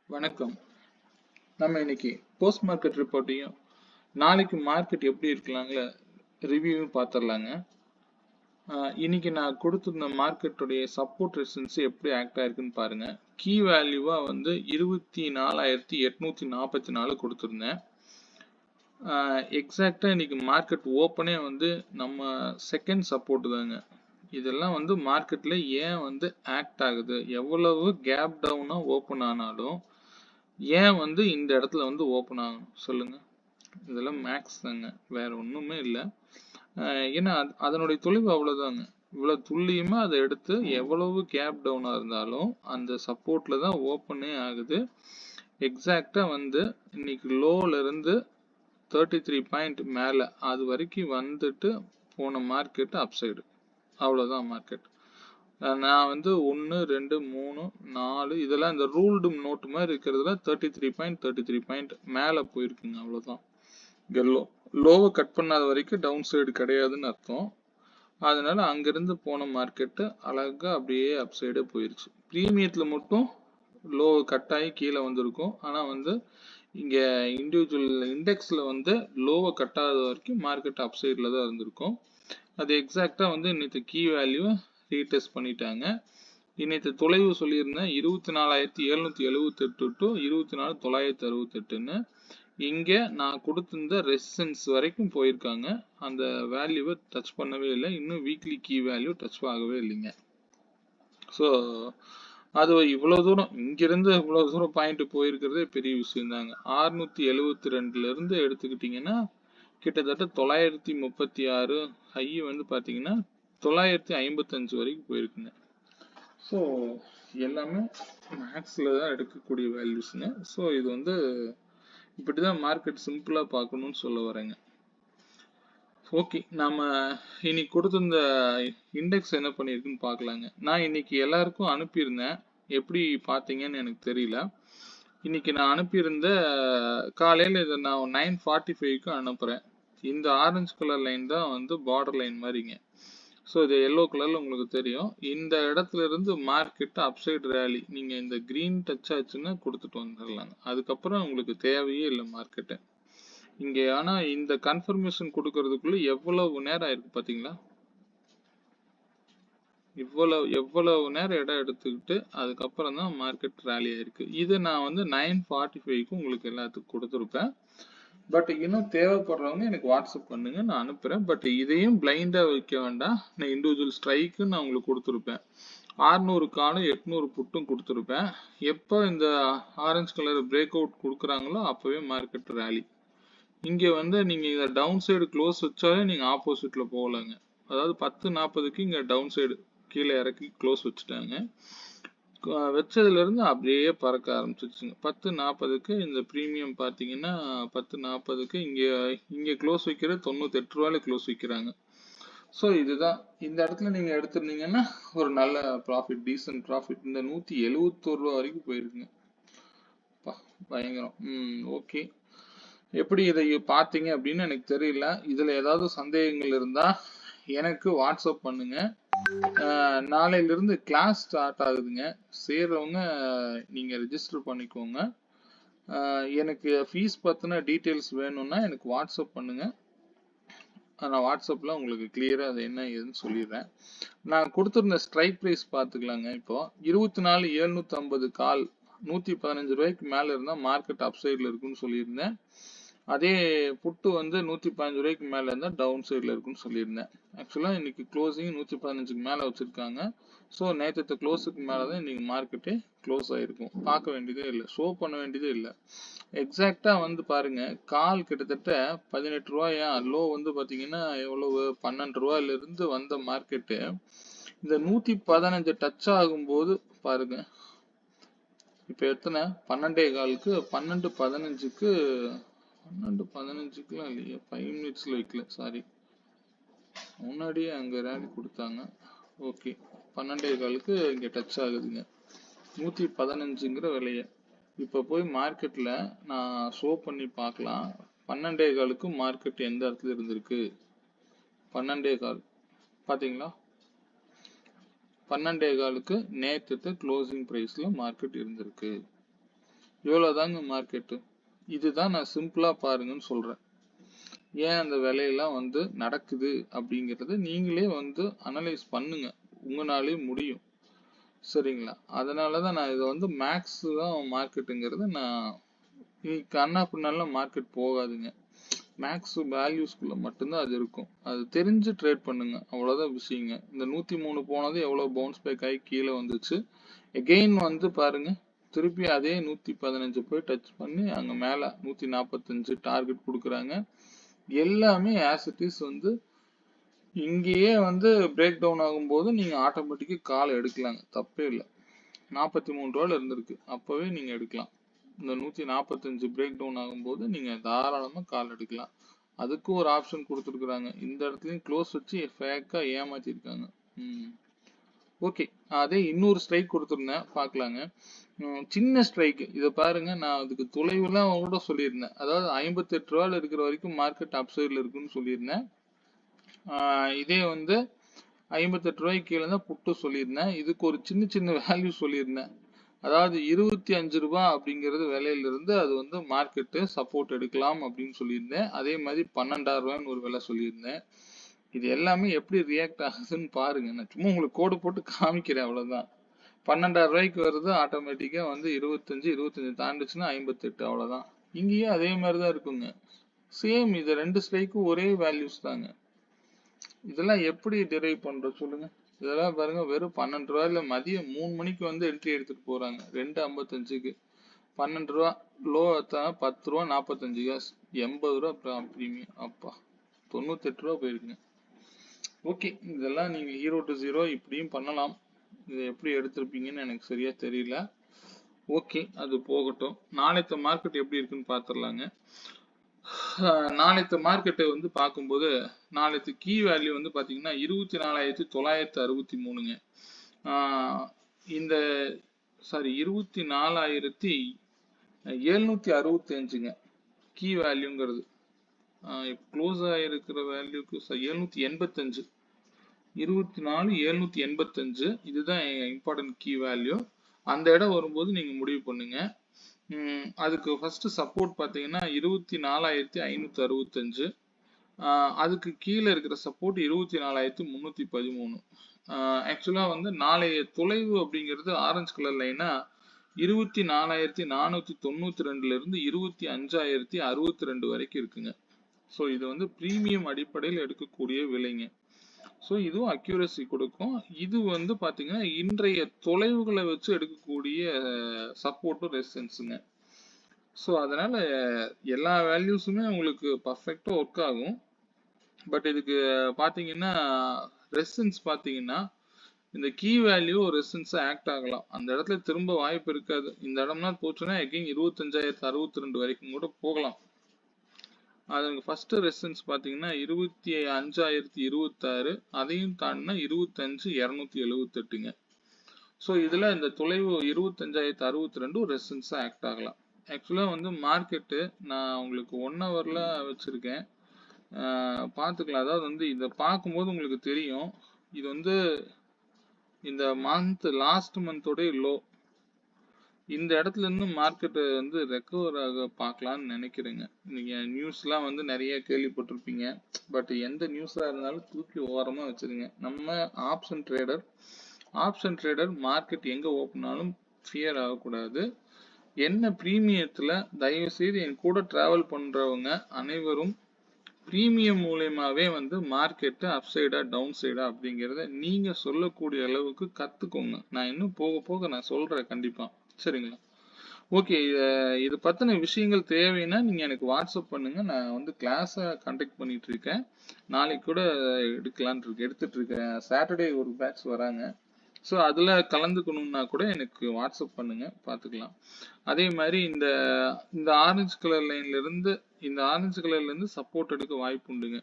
வணக்கம். நம்ம இன்னைக்கு போஸ்ட் மார்க்கெட் ரிப்போர்ட்டையும் நாளைக்கு மார்க்கெட் எப்படி இருக்கலாங்கள ரிவ்யூவும் பார்த்துடலாங்க. இன்னைக்கு நான் கொடுத்துருந்த மார்க்கெட்டுடைய சப்போர்ட் ரெசிஸ்டன்ஸ் எப்படி ஆக்ட் ஆயிருக்குன்னு பாருங்க. கீ வேல்யூவா வந்து 24,844 கொடுத்துருந்தேன். எக்ஸாக்டா இன்னைக்கு மார்க்கெட் ஓப்பனே வந்து நம்ம செகண்ட் சப்போர்ட் தாங்க. இதெல்லாம் வந்து மார்க்கெட்ல ஏன் வந்து ஆக்ட் ஆகுது, எவ்வளவு கேப் டவுனா ஓப்பன் ஆனாலும் ஏன் வந்து இந்த இடத்துல வந்து ஓப்பன் ஆகணும் சொல்லுங்க. இதெல்லாம் மேக்ஸ் தாங்க, வேற ஒண்ணுமே இல்லை. ஏன்னா அதனுடைய தொலைவு அவ்வளவுதாங்க. இவ்வளவு துல்லியமா அதை எடுத்து எவ்வளவு கேப் டவுனா இருந்தாலும் அந்த சப்போர்ட்ல தான் ஓப்பனே ஆகுது. எக்ஸாக்டா வந்து இன்னைக்கு லோல இருந்து 33 பாயிண்ட் மேல அது வரைக்கும் வந்துட்டு போன மார்க்கெட் அப்சைடு. அவ்வளவுதான் மார்க்கெட். நான் வந்து 1 2 3 4 இதெல்லாம் இந்த ரூல்டு நோட் மாதிரி இருக்கிறதுல 33 பாயிண்ட் மேல போயிருக்குங்க. அவ்வளவுதான். இங்க லோவை கட் பண்ணாத வரைக்கும் டவுன் சைடு கிடையாதுன்னு அர்த்தம். அதனால அங்கிருந்து போன மார்க்கெட்டு அழகா அப்படியே அப்சைடே போயிருச்சு. பிரீமியத்துல மட்டும் லோ கட் ஆகி கீழே வந்திருக்கும். ஆனா வந்து இங்க இண்டிவிஜுவல் இண்டெக்ஸ்ல வந்து லோவை கட் ஆகாத வரைக்கும் மார்க்கெட் அப்சைட்ல தான் இருந்திருக்கும். அது எக்ஸாக்டா வந்து இன்னைக்கு கீ வேல்யூ ரீடெஸ்ட் பண்ணிட்டாங்க. இன்னைக்கு தொலைவு சொல்லியிருந்தேன் 24,778 டு 24,968ன்னு. இங்க நான் கொடுத்திருந்த ரெசிஸ்டன்ஸ் வரைக்கும் போயிருக்காங்க. அந்த வேல்யூவை டச் பண்ணவே இல்லை. இன்னும் வீக்லி கீ வேல்யூ டச் ஆகவே இல்லைங்க. ஸோ அது இவ்வளவு தூரம் இங்கிருந்து இவ்வளவு தூரம் பாயிண்ட் போயிருக்கிறதே பெரிய விஷயம் தாங்க. 672ல இருந்து எடுத்துக்கிட்டீங்கன்னா கிட்டத்தட்ட 936 ஹை வந்து பாத்தீங்கன்னா 955 வரைக்கும் போயிருக்குங்க. ஸோ எல்லாமே மேக்ஸ்ல தான் எடுக்கக்கூடிய வேல்யூஸ்ங்க. ஸோ இது வந்து இப்படிதான் மார்க்கெட் சிம்பிளா பார்க்கணும்னு சொல்ல வரேங்க. ஓகே, நாம இன்னைக்கு கொடுத்திருந்த இண்டெக்ஸ் என்ன பண்ணிருக்குன்னு பார்க்கலாங்க. நான் இன்னைக்கு எல்லாருக்கும் அனுப்பியிருந்தேன். எப்படி பார்த்தீங்கன்னு எனக்கு தெரியல. இன்னைக்கு நான் அனுப்பியிருந்த காலையில் இதை நான் 9:45க்கு அனுப்புறேன். இந்த ஆரஞ்சு கலர் லைன் தான் வந்து பார்டர் லைன் மாதிரிங்க. ஸோ இது எல்லோ கலர்ல உங்களுக்கு தெரியும். இந்த இடத்துல இருந்து மார்க்கெட் அப்சைடு ரேலி நீங்க இந்த கிரீன் டச் ஆச்சுன்னா கொடுத்துட்டு வந்துடலாங்க. அதுக்கப்புறம் உங்களுக்கு தேவையே இல்லை மார்க்கெட்டு இங்க. ஆனா இந்த கன்ஃபர்மேஷன் கொடுக்கறதுக்குள்ள எவ்வளவு நேரம் ஆயிருக்கு பாத்தீங்களா? எவ்வளவு நேரம் இடம் எடுத்துக்கிட்டு அதுக்கப்புறம் தான் மார்க்கெட் ரேலி ஆயிருக்கு. இது நான் வந்து 9:45க்கு உங்களுக்கு எல்லாத்துக்கும் கொடுத்துருப்பேன். பட் இன்னும் தேவைப்படுறவங்க எனக்கு வாட்ஸ்அப் பண்ணுங்க, நான் அனுப்புறேன். பட் இதையும் பிளைண்டா வைக்க வேண்டாம். நான் இண்டிவிஜுவல் ஸ்ட்ரைக்கு நான் உங்களுக்கு கொடுத்துருப்பேன். 600 காலும் 800 புட்டும் கொடுத்துருப்பேன். எப்போ இந்த ஆரஞ்சு கலர் பிரேக் அவுட் கொடுக்குறாங்களோ அப்பவே மார்க்கெட் ரேலி. இங்க வந்து நீங்க இத டவுன் சைடு க்ளோஸ் வச்சாலே நீங்க ஆப்போசிட்ல போகலாங்க. அதாவது 10:40க்கு இங்க டவுன் சைடு கீழே இறக்கி க்ளோஸ் வச்சுட்டாங்க. வச்சதுல இருந்து அப்படியே பறக்க ஆரம்பிச்சிருச்சுங்க. 10:40க்கு இந்த பிரீமியம் பாத்தீங்கன்னா 10:40க்கு இங்க க்ளோஸ் வைக்கிறது 98 ரூபாயில க்ளோஸ் வைக்கிறாங்க. ஸோ இதுதான் இந்த இடத்துல நீங்க எடுத்திருந்தீங்கன்னா ஒரு நல்ல ப்ராஃபிட், டீசன்ட் ப்ராஃபிட். இந்த 171 ரூபா வரைக்கும் போயிருக்குங்க. பயங்கரம். ஓகே, எப்படி இதை பார்த்தீங்க அப்படின்னு எனக்கு தெரியல. இதுல ஏதாவது சந்தேகங்கள் இருந்தா எனக்கு வாட்ஸ்அப் பண்ணுங்க. நாளையில இருந்து கிளாஸ் ஸ்டார்ட் ஆகுதுங்க. சேர்றவங்க நீங்க ரெஜிஸ்டர் பண்ணிக்கோங்க. எனக்கு ஃபீஸ் பத்தின டீட்டெயில்ஸ் வேணும்னா எனக்கு வாட்ஸ்அப் பண்ணுங்க. நான் வாட்ஸ்அப்ல உங்களுக்கு கிளியரா அது என்ன ஏதுன்னு சொல்லிடுறேன். நான் கொடுத்துருந்த ஸ்ட்ரைக் பிரைஸ் பார்த்துக்கலாங்க. இப்போ 24,750 கால் 115 ரூபாய்க்கு மேல இருந்தா மார்க்கெட் அப்சைட்ல இருக்குன்னு சொல்லியிருந்தேன். அதே புட்டு வந்து 115 ரூபாய்க்கு மேல இருந்தா டவுன் சைட்ல இருக்குன்னு சொல்லியிருந்தேன். ஆக்சுவலா இன்னைக்கு க்ளோசிங் 115க்கு மேல வச்சிருக்காங்க. ஸோ நேற்று க்ளோஸுக்கு மேலதான் இன்னைக்கு மார்க்கெட்டே க்ளோஸ் ஆயிருக்கும். பார்க்க வேண்டியதே இல்லை, ஷோ பண்ண வேண்டியதே இல்லை. எக்ஸாக்டா வந்து பாருங்க, கால் கிட்டத்தட்ட 18 ரூபாயா, லோ வந்து பாத்தீங்கன்னா எவ்வளவு 12 ரூபாயில இருந்து வந்த மார்க்கெட்டு இந்த 115 டச் ஆகும்போது பாருங்க, இப்ப எத்தனை 12:15க்கு 12:15க்கு 12:15க்குலாம் இல்லையே, 5 மினிட்ஸ்ல வைக்கல, சாரி, முன்னாடியே அங்க ரேலி கொடுத்தாங்க. ஓகே, 12:15க்கு இங்க டச் ஆகுதுங்க 115ங்கிற விலைய. இப்ப போய் மார்க்கெட்ல நான் ஷோ பண்ணி பார்க்கலாம். 12:15க்கு மார்க்கெட் எந்த இடத்துல இருந்திருக்கு, 12:15 பாத்தீங்களா? 12:15க்கு நேற்று க்ளோசிங் பிரைஸ்ல மார்க்கெட் இருந்திருக்கு. இவ்வளவுதாங்க மார்க்கெட்டு. இதுதான் நான் சிம்பிளா பாருங்கன்னு சொல்றேன். ஏன் அந்த விலையெல்லாம் வந்து நடக்குது அப்படிங்கறத நீங்களே வந்து அனலைஸ் பண்ணுங்க, உங்களாலே முடியும். சரிங்களா? அதனாலதான் நான் இதை வந்து மேக்ஸ் தான் மார்க்கெட்டுங்கிறது. நான் கண்ணா பின்னால மார்க்கெட் போகாதுங்க. மேக்ஸ் வேல்யூஸ்குள்ள மட்டும்தான் அது இருக்கும். அது தெரிஞ்சு ட்ரேட் பண்ணுங்க, அவ்வளவுதான் விஷயங்க. இந்த 103 போனது எவ்வளவு பவுன்ஸ் பேக் ஆகி கீழே வந்துச்சு. எகெயின் வந்து பாருங்க, திருப்பி அதே 115 போய் டச் பண்ணி அங்க மேல 145 டார்கெட் கொடுக்குறாங்க. எல்லாமே ஆஸ் இட் இஸ் வந்து இங்கேயே வந்து பிரேக் டவுன் ஆகும்போது நீங்க ஆட்டோமேட்டிக்கா கால் எடுக்கலாங்க, தப்பே இல்லை. 43 ரூபாயில இருந்திருக்கு, அப்பவே நீங்க எடுக்கலாம். இந்த 145 பிரேக் டவுன் ஆகும்போது நீங்க தாராளமா கால் எடுக்கலாம். அதுக்கு ஒரு ஆப்ஷன் கொடுத்துருக்குறாங்க. இந்த இடத்துலயும் க்ளோஸ் வச்சு ஃபேக்கா ஏமாத்திருக்காங்க. ஓகே, அதே இன்னொரு ஸ்ட்ரைக் கொடுத்துருந்தேன், பார்க்கலாங்க. சின்ன ஸ்ட்ரைக் இதை பாருங்க. நான் அதுக்கு தொலைவுலாம் கூட சொல்லியிருந்தேன். அதாவது 58 ரூபாயில இருக்கிற வரைக்கும் மார்க்கெட் அப்சைட்ல இருக்குன்னு சொல்லியிருந்தேன். இதே வந்து 58 ரூபாய்க்கு கீழே தான் புட்டு சொல்லியிருந்தேன். இதுக்கு ஒரு சின்ன சின்ன வேல்யூ சொல்லியிருந்தேன். அதாவது 25 ரூபாய் அப்படிங்கிறது விலையில இருந்து அது வந்து மார்க்கெட்டு சப்போர்ட் எடுக்கலாம் அப்படின்னு சொல்லியிருந்தேன். அதே மாதிரி 12,000 ரூபாய்னு ஒரு விலை சொல்லியிருந்தேன். இது எல்லாமே எப்படி ரியாக்ட் ஆகுதுன்னு பாருங்க. நான் சும்மா உங்களுக்கு கோடு போட்டு காமிக்கிறேன், அவ்வளவுதான். 12,000 ரூபாய்க்கு வருது, ஆட்டோமேட்டிக்கா வந்து 25 தாண்டுச்சுன்னா 58, அவ்வளவுதான். இங்கேயும் அதே மாதிரிதான் இருக்குங்க. சேம், இது ரெண்டு ஸ்ட்ரைக்கும் ஒரே வேல்யூஸ் தாங்க. இதெல்லாம் எப்படி டிரைவ் பண்ற சொல்லுங்க. இதெல்லாம் பாருங்க, வெறும் 12 ரூபாயில மதியம் 3 மணிக்கு வந்து என்ட்ரி எடுத்துட்டு போறாங்க 2.55க்கு. 12 ரூபா லோ 10 ரூபா 45 காசு, 80 ரூபா பிரீமியம். அப்பா, 98 ரூபா போயிருக்குங்க. ஓகே, இதெல்லாம் நீங்க 0 to 0 இப்படியும் பண்ணலாம். இதை எப்படி எடுத்திருப்பீங்கன்னு எனக்கு சரியா தெரியல. ஓகே, அது போகட்டும். நாளைத்த மார்க்கெட் எப்படி இருக்குன்னு பாத்துடலாங்க. நாளைத்த மார்க்கெட்டை வந்து பார்க்கும்போது நாளைக்கு கீ வேல்யூ வந்து பாத்தீங்கன்னா 24,963ங்க. இந்த 24,765ங்க கீ வேல்யூங்கிறது. க்ளோஸ் ஆகிருக்கிற வேல்யூக்கு 785, 24,785 இதுதான் இம்பார்ட்டன்ட் கீ வேல்யூ. அந்த இடம் வரும்போது நீங்க முடிவு பண்ணுங்க. அதுக்கு ஃபர்ஸ்ட் சப்போர்ட் பார்த்தீங்கன்னா 24,565. அதுக்கு கீழே இருக்கிற சப்போர்ட் 24,313. ஆக்சுவலா வந்து நாளைய தொலைவு அப்படிங்கிறது ஆரஞ்சு கலர் லைனா 24,492ல இருந்து 25,062 வரைக்கும் இருக்குங்க. ஸோ இது வந்து பிரீமியம் அடிப்படையில் எடுக்கக்கூடிய விலைங்க. ஸோ இதுவும் அக்யூரசி கொடுக்கும். இது வந்து பாத்தீங்கன்னா இன்றைய தொலைவுகளை வச்சு எடுக்கக்கூடிய சப்போர்ட்டும் ரெசிஸ்டன்ஸுங்க. ஸோ அதனால எல்லா வேல்யூஸுமே உங்களுக்கு பர்ஃபெக்டா ஒர்க் ஆகும். பட் இதுக்கு பாத்தீங்கன்னா ரெசிஸ்டன்ஸ் பாத்தீங்கன்னா இந்த கீ வேல்யூ ரெசிஸ்டன்ஸ் ஆக்ட் ஆகலாம். அந்த இடத்துல திரும்ப வாய்ப்பு இருக்காது. இந்த இடம்னா போச்சுன்னா எகைன் 25,062 வரைக்கும் கூட போகலாம். அதுக்கு ஃபர்ஸ்ட் ரெசிஸ்டன்ஸ் பாத்தீங்கன்னா 25,026, அதையும் தாண்டினா 25,278ங்க. ஸோ இதுல இந்த தொலைவு 25,062 ரெசிஸ்டன்ஸா ஆக்ட் ஆகலாம். ஆக்சுவலா வந்து மார்க்கெட்டு நான் உங்களுக்கு 1 ஹவர்ல வச்சிருக்கேன், பார்த்துக்கலாம். அதாவது வந்து இதை பார்க்கும்போது உங்களுக்கு தெரியும், இது வந்து இந்த மந்த் லாஸ்ட் மந்தோடைய லோ. இந்த இடத்துல இருந்து மார்க்கெட் வந்து ரெக்கவர் ஆக பார்க்கலாம்னு நினைக்கிறேங்க. நீங்க நியூஸ்லாம் வந்து நிறைய கேள்விப்பட்டிருப்பீங்க. பட் எந்த நியூஸா இருந்தாலும் தூக்கி ஓரமா வச்சிருங்க. நம்ம ஆப்ஷன் ட்ரேடர் மார்க்கெட் எங்க ஓப்பனாலும் ஃபியர் ஆகக்கூடாது. என்ன பிரீமியத்துல தயவு செய்து என் கூட டிராவல் பண்றவங்க அனைவரும் பிரீமியம் மூலயமாவே வந்து மார்க்கெட்டு அப்சைடா டவுன் சைடா அப்படிங்கிறத நீங்க சொல்லக்கூடிய அளவுக்கு கத்துக்கோங்க. நான் இன்னும் போக போக நான் சொல்றேன் கண்டிப்பா. சரிங்களா? ஓகே, இது பத்தின விஷயங்கள் தேவைன்னா நீங்க எனக்கு வாட்ஸ்அப் பண்ணுங்க. நான் வந்து கிளாஸை கண்டக்ட் பண்ணிட்டு இருக்கேன். நாளைக்கு கூட எடுத்துட்டு இருக்கேன். சாட்டர்டே ஒரு பேட்ச் வராங்க. ஸோ அதுல கலந்துக்கணும்னா கூட எனக்கு வாட்ஸ்அப் பண்ணுங்க, பார்த்துக்கலாம். அதே மாதிரி இந்த ஆரஞ்சு கலர் லைன்ல இருந்து சப்போர்ட் எடுக்க வாய்ப்பு உண்டுங்க.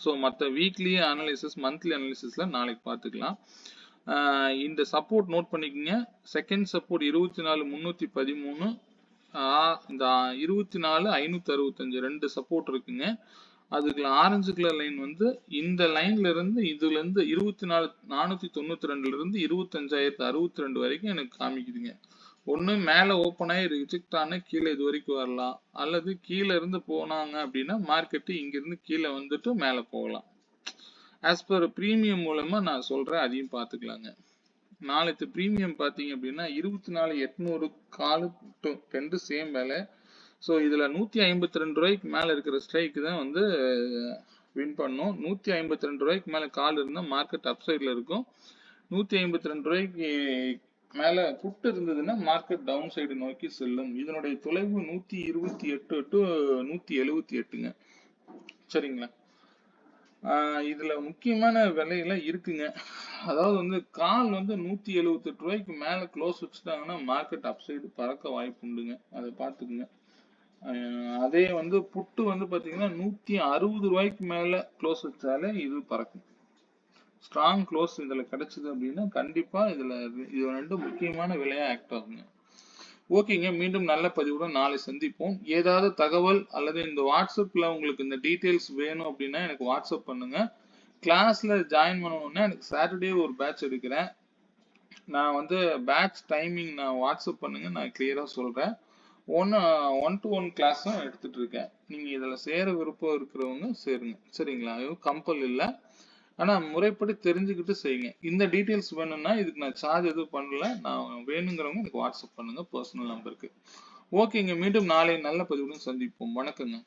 ஸோ மற்ற வீக்லி அனாலிசிஸ் மந்த்லி அனாலிசிஸ்ல நாளைக்கு பார்த்துக்கலாம். இந்த சப்போர்ட் நோட் பண்ணிக்கோங்க. செகண்ட் சப்போர்ட் 24,313, இந்த 24,565 2 சப்போர்ட் இருக்குங்க. அதுக்கு ஆரஞ்சு கலர் லைன் வந்து இந்த லைன்ல இருந்து 24,492ல இருந்து 25,062 வரைக்கும் எனக்கு காமிக்குதுங்க. ஒண்ணு மேல ஓப்பன் ஆகி ரிஜெக்ட் ஆன கீழே இது வரைக்கும் வரலாம், அல்லது கீழே இருந்து போனாங்க அப்படின்னா மார்க்கெட் இங்க இருந்து கீழே வந்துட்டு மேல போகலாம். ஆஸ் பர் பிரீமியம் மூலமா நான் சொல்றேன், அதையும் பார்த்துக்கலாங்க. நாளைக்கு பிரீமியம் பார்த்தீங்க அப்படின்னா 24,800 கால் ரெண்டு சேம் வேலை. ஸோ இதுல 152 ரூபாய்க்கு மேல இருக்கிற ஸ்ட்ரைக் தான் வந்து வின் பண்ணும். 152 ரூபாய்க்கு மேல கால் இருந்தா மார்க்கெட் அப்சைட்ல இருக்கும். 152 ரூபாய்க்கு மேல புட் இருந்ததுன்னா மார்க்கெட் டவுன் சைடு நோக்கி செல்லும். இதனுடைய தொலைவு 128 டு 178ங்க. சரிங்களா? இதுல முக்கியமான விலையெல்லாம் இருக்குங்க. அதாவது வந்து கால் வந்து 178 ரூபாய்க்கு மேல க்ளோஸ் வச்சுட்டாங்கன்னா மார்க்கெட் அப்சைடு பறக்க வாய்ப்பு உண்டுங்க. அதை பார்த்துக்குங்க. அதே வந்து புட்டு வந்து பாத்தீங்கன்னா 160 ரூபாய்க்கு மேல க்ளோஸ் வச்சாலே இது பறக்கும். ஸ்ட்ராங் க்ளோஸ் இதுல கிடைச்சது அப்படின்னா கண்டிப்பா இதுல இது ரெண்டு முக்கியமான விலையா ஆக்ட் ஆகுங்க. ஓகேங்க, மீண்டும் நல்ல பதிவுடன் நாளை சந்திப்போம். ஏதாவது தகவல் அல்லது இந்த வாட்ஸ்அப்ல உங்களுக்கு இந்த டீடைல்ஸ் வேணும் அப்படின்னா எனக்கு வாட்ஸ்அப் பண்ணுங்க. கிளாஸ்ல ஜாயின் பண்ணணும்னா எனக்கு சாட்டர்டே ஒரு பேட்ச் எடுக்கிறேன். நான் வந்து பேட்ச் டைமிங் நான் வாட்ஸ்அப் பண்ணுங்க, நான் கிளியரா சொல்றேன். ஒன் டு ஒன் கிளாஸும் எடுத்துட்டு இருக்கேன். நீங்க இதுல சேர விருப்பம் இருக்கிறவங்க சேருங்க. சரிங்களா? கம்பல் இல்லை, ஆனா முறைப்படி தெரிஞ்சுக்கிட்டு செய்யுங்க. இந்த டீடைல்ஸ் வேணும்னா இதுக்கு நான் சார்ஜ் எதுவும் பண்ணல. நான் வேணுங்கிறவங்க எனக்கு வாட்ஸ்அப் பண்ணுங்க பர்சனல் நம்பருக்கு. ஓகேங்க, மீண்டும் நாளை நல்ல பதிவுடன் சந்திப்போம். வணக்கங்க.